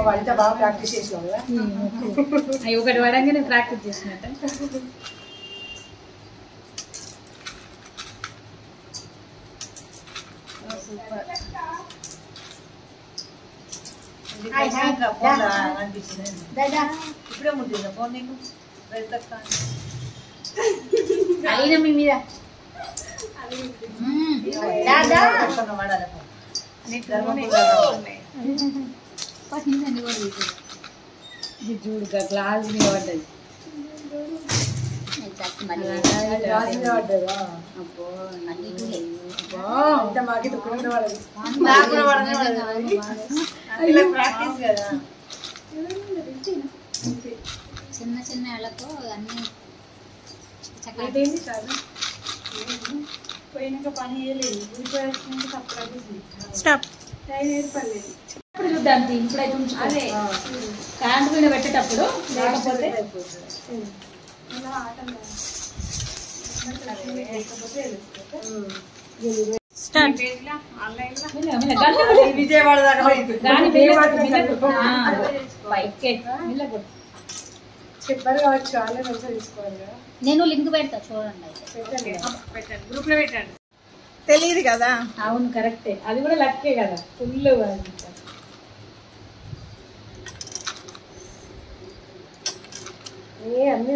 వంట బాగా ప్రాక్టీస్ చేసినావు కదా. ఒకటి పడంగానే ప్రాక్టీస్ చేసినట్ట. ఇప్పుడే ముట్టిందా ఫోన్ నీకు? అయినా మీ మీద చూడు గ్లాస్ మీద పడ్డది. చిన్న చిన్న వాళ్ళకు అన్ని పోయినాక పని చేయలేదు. స్టాప్. ఇప్పుడు చూద్దాం. ఇప్పుడైతే అదే కరెంట్ మీద పెట్టేటప్పుడు లేకపోతే విజయవాడ దాకా చెప్పారు కావచ్చు. వాళ్ళే మంచిగా తీసుకోవాలి కదా. నేను లింక్ పెడతా చూడండి. గ్రూప్ లో పెట్టండి. తెలియదు కదా. అవును కరెక్టే. అది కూడా లక్కే కదా. ఫుల్ అన్ని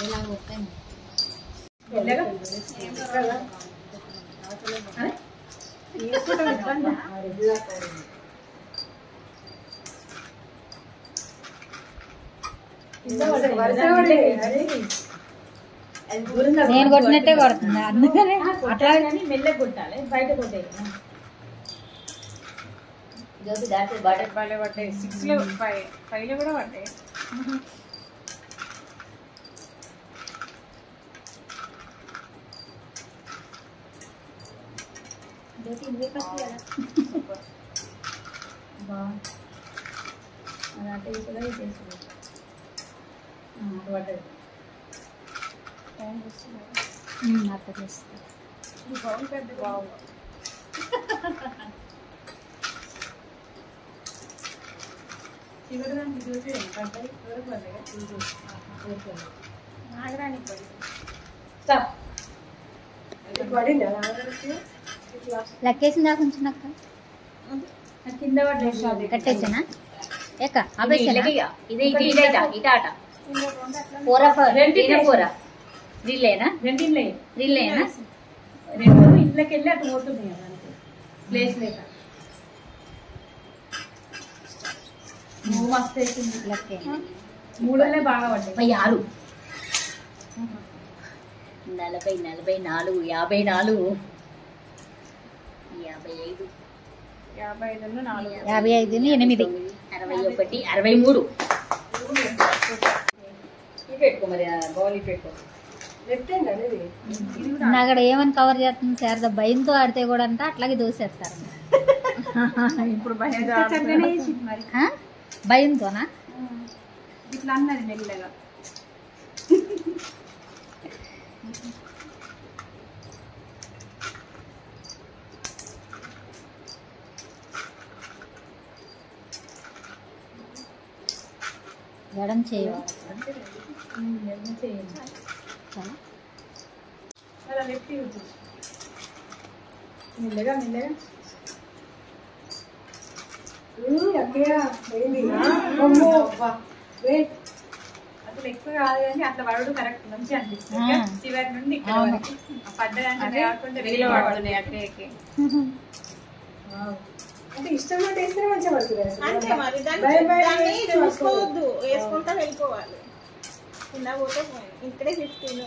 ఎలా ఓపెన్ నేను కొట్టినట్టే కొడుతుంది. అందుకనే అట్లా మెల్లగా కొట్టాలి. బయట కొట్టాయి. బాగా పడ్డాయి. 6 లో 5 లో కూడా పడ్డాయి. లెక్కేసిందా కొంచెం అక్క? కింద పడ్డాయి. కట్టేసానా ఏక రెండు ఇళ్ళకి వెళ్ళి అటు పోతుంది కదా. ప్లేస్ లేక మస్తు అవుతుంది. 3 బాగా పడ్డాయి. 6 40 44 54 55 55 8 61 63 అక్కడ ఏమని కవర్ చేస్తుంది శారద? భయంతో ఆడితే కూడా అంట అట్లాగే దోసేస్తారు. ఇప్పుడు భయంతోనా? ఇట్లా అన్నది మెల్లగా. ఎడం చేయాలి. మెల్లగా మెల్లగా అసలు ఎక్కువ కాదు కానీ అట్లా పడడం కరెక్ట్ మంచిగా అనిపిస్తుంది. చివరి నుండి పడ్డదాంటే కాకుండా వెళ్ళి పడుతున్నాయి అక్కడికి. అంటే ఇష్టంగా వేస్తేనే మంచిగా పడుతుంది. అంతే మరి దాన్ని చూసుకోవద్దు, వేసుకుంటా వెళ్ళిపోవాలి. కింద పోతే ఇక్కడే 15.